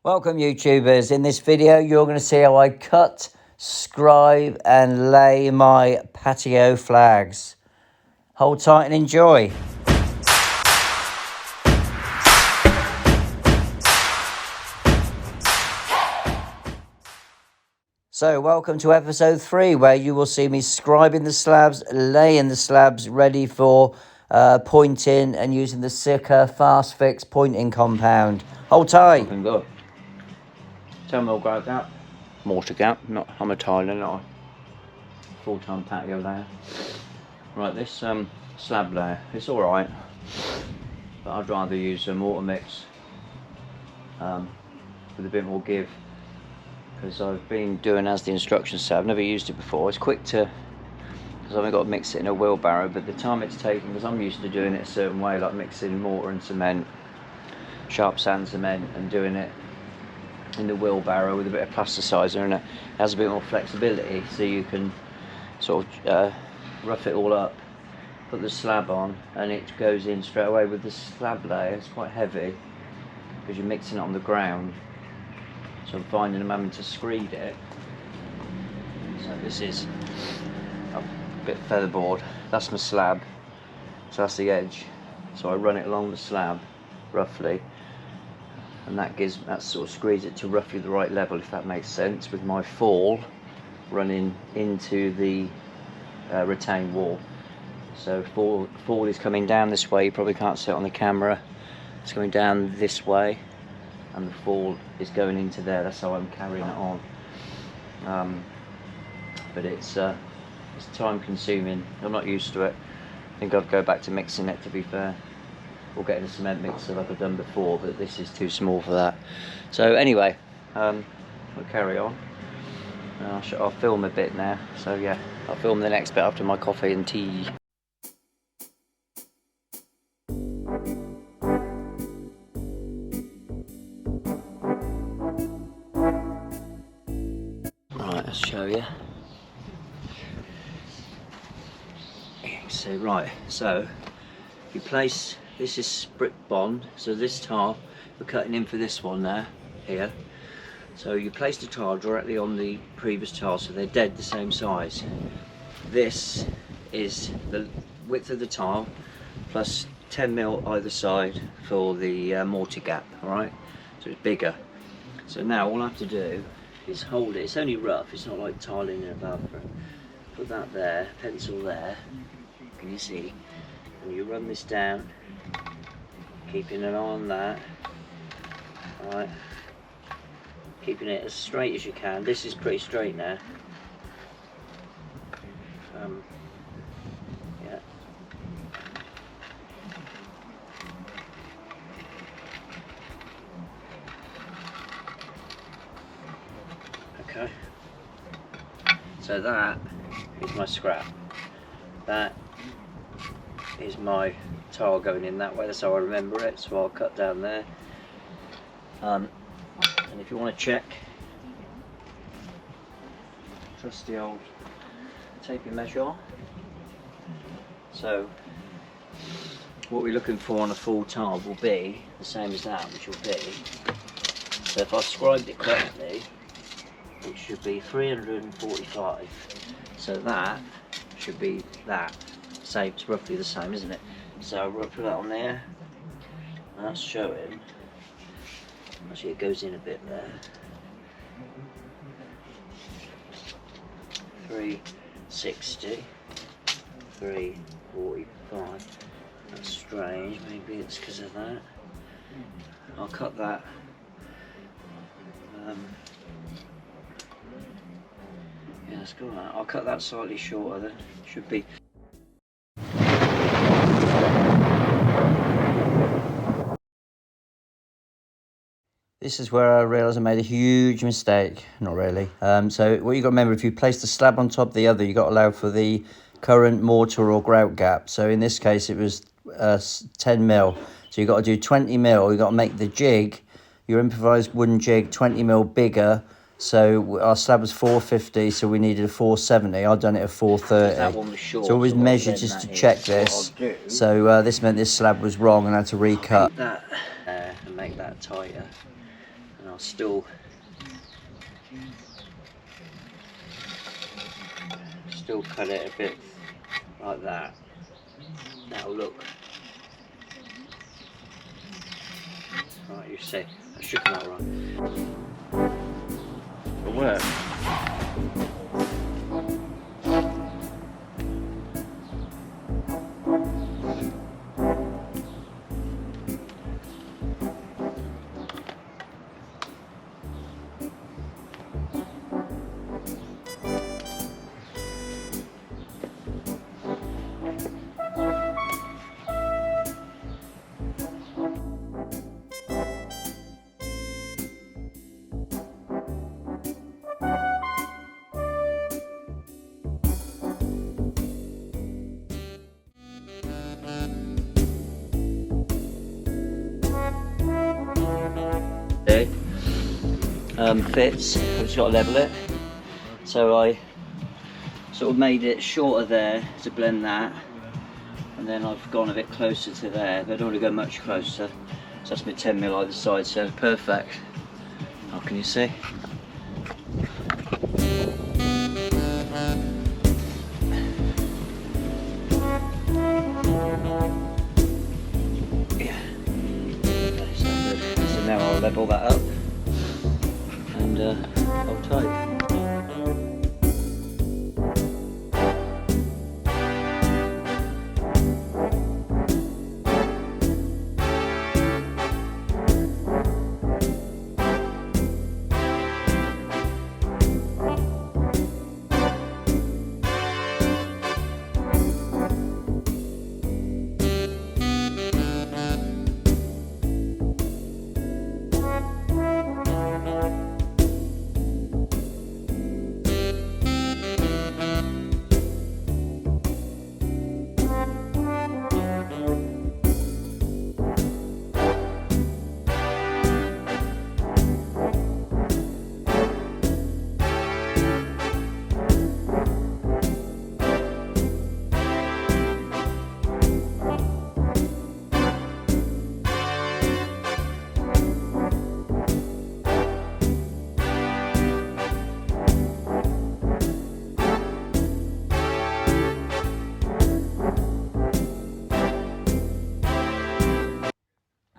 Welcome YouTubers. In this video you're going to see how I cut, scribe and lay my patio flags. Hold tight and enjoy. So welcome to episode 3 where you will see me scribing the slabs, laying the slabs ready for pointing and using the Sika fast fix pointing compound. Hold tight. Good. 10mm grout gap, mortar gap, I'm a tiler, not a full-time patio layer. Right, this slab layer, it's alright, but I'd rather use a mortar mix with a bit more give, because I've been doing as the instructions say. I've never used it before. It's quick to, because I've only got to mix it in a wheelbarrow, but the time it's taken, because I'm used to doing it a certain way, like mixing mortar and cement, sharp sand cement, and doing it in the wheelbarrow with a bit of plasticizer, and it has a bit more flexibility, so you can sort of rough it all up, put the slab on, and it goes in straight away. With the slab layer, it's quite heavy because you're mixing it on the ground, so I'm finding I'm having to screed it. So this is a bit featherboard, that's my slab, so that's the edge, so I run it along the slab roughly, and that sort of screws it to roughly the right level, if that makes sense, with my fall running into the retaining wall. So fall is coming down this way. You probably can't see it on the camera. It's going down this way, and the fall is going into there. That's how I'm carrying it on. But it's time consuming. I'm not used to it. I think I'd go back to mixing it, to be fair, or getting a cement mixer like I've done before, but this is too small for that. So anyway, we'll carry on. I'll film a bit now, so yeah, I'll film the next bit after my coffee and tea. Right, I'll show you. So right, so you place, this is sprit bond, so this tile, we're cutting in for this one there, here. So you place the tile directly on the previous tile, so they're dead the same size. This is the width of the tile, plus 10mm either side for the mortar gap, alright? So it's bigger. So now all I have to do is hold it, it's only rough, it's not like tiling in a bathroom. Put that there, pencil there, can you see? And you run this down, keeping an eye on that, alright? Keeping it as straight as you can. This is pretty straight now. Yeah. Okay. So that is my scrap. That is my tile going in that way. That's how I remember it. So I'll cut down there. And if you want to check, trusty old tape measure. So what we're looking for on a full tile will be the same as that, which will be, so if I scribed it correctly, it should be 345. So that should be that. Same, it's roughly the same, isn't it? So I'll put that on there. And that's showing. Actually, it goes in a bit there. 360, 345. That's strange. Maybe it's because of that. I'll cut that. Yeah, let's go on that. I'll cut that slightly shorter then. Should be. This is where I realised I made a huge mistake. Not really. So what you got to remember, if you place the slab on top of the other, you got to allow for the current mortar or grout gap. So in this case, it was 10mm. So you got to do 20mm. You got to make the jig, your improvised wooden jig, 20mm bigger. So our slab was 450, so we needed a 470. I've done it at 430. That one was short, so always measure just to check this. So this meant this slab was wrong and I had to recut. That and make that tighter. And I'll still cut it a bit like that. That'll look right. You see, that should come out right. It'll work. Fits. I've just got to level it. So I sort of made it shorter there to blend that, and then I've gone a bit closer to there, but I don't want to go much closer. So that's my 10mm either side, so perfect. How can you see? Yeah. So now I'll level that up and hold tight.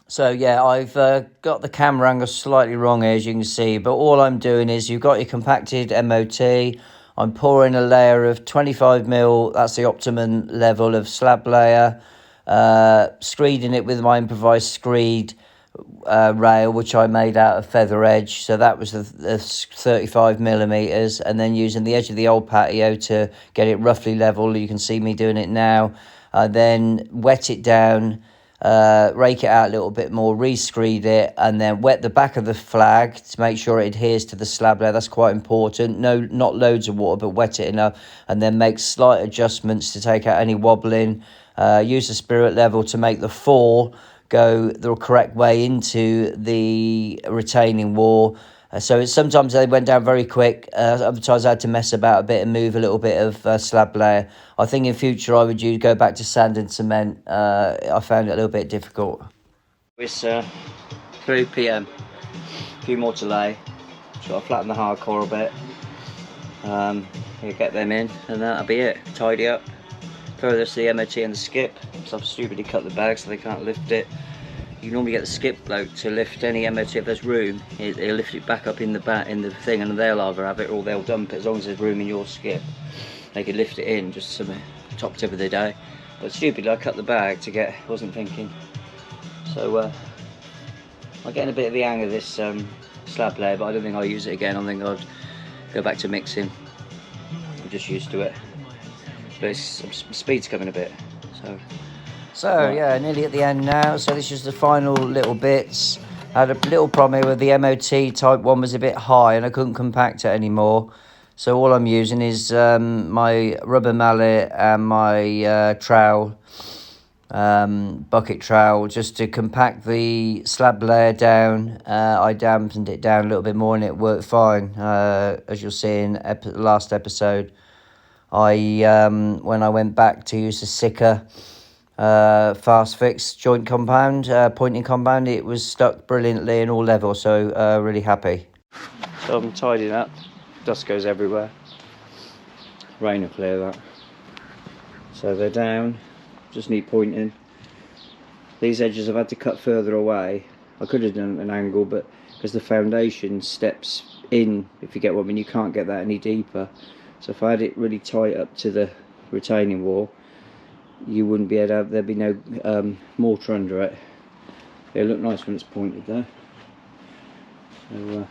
So yeah, I've got the camera angle slightly wrong here, as you can see, but all I'm doing is you've got your compacted MOT. I'm pouring a layer of 25mm, that's the optimum level of slab layer, screeding it with my improvised screed rail, which I made out of feather edge. So that was the 35mm, and then using the edge of the old patio to get it roughly level. You can see me doing it now. Then wet it down, rake it out a little bit more, re-screed it, and then wet the back of the flag to make sure it adheres to the slab layer. That's quite important. No, not loads of water, but wet it enough, and then make slight adjustments to take out any wobbling. Use the spirit level to make the fall go the correct way into the retaining wall. So sometimes they went down very quick. Other times I had to mess about a bit and move a little bit of slab layer. I think in future I would go back to sand and cement. I found it a little bit difficult. It's 3 PM. A few more to lay. So I'll flatten the hardcore a bit. Get them in, and that'll be it. Tidy up. Further to the MOT and the skip. So I've stupidly cut the bag so they can't lift it. You normally get the skip bloke to lift any MOT if there's room. He'll lift it back up in the thing, and they'll either have it or they'll dump it as long as there's room in your skip. They could lift it in, just some top tip of the day. But stupidly I cut the bag to get, wasn't thinking. So I'm getting a bit of the hang of this slab layer, but I don't think I'll use it again. I think I'll go back to mixing. I'm just used to it. But speed's coming a bit, so yeah, nearly at the end now. So this is the final little bits. I had a little problem here with the MOT type 1 was a bit high and I couldn't compact it anymore. So all I'm using is my rubber mallet and my trowel, bucket trowel, just to compact the slab layer down. I dampened it down a little bit more and it worked fine. As you'll see in the last episode, when I went back to use the Sika, fast fix joint compound, pointing compound. It was stuck brilliantly in all levels, so really happy. So I'm tidying up. Dust goes everywhere. Rain will clear that. So they're down, just need pointing. These edges I've had to cut further away. I could have done an angle, but because the foundation steps in, if you get what I mean, you can't get that any deeper. So if I had it really tight up to the retaining wall, you wouldn't be able to have, there'd be no mortar under it. It'll look nice when it's pointed though. So,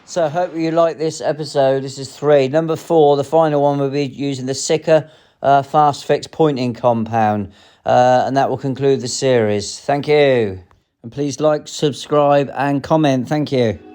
So I hope you like this episode. This is 3. Number 4, the final one, will be using the Sika fast fix pointing compound. And that will conclude the series. Thank you. And please like, subscribe and comment. Thank you.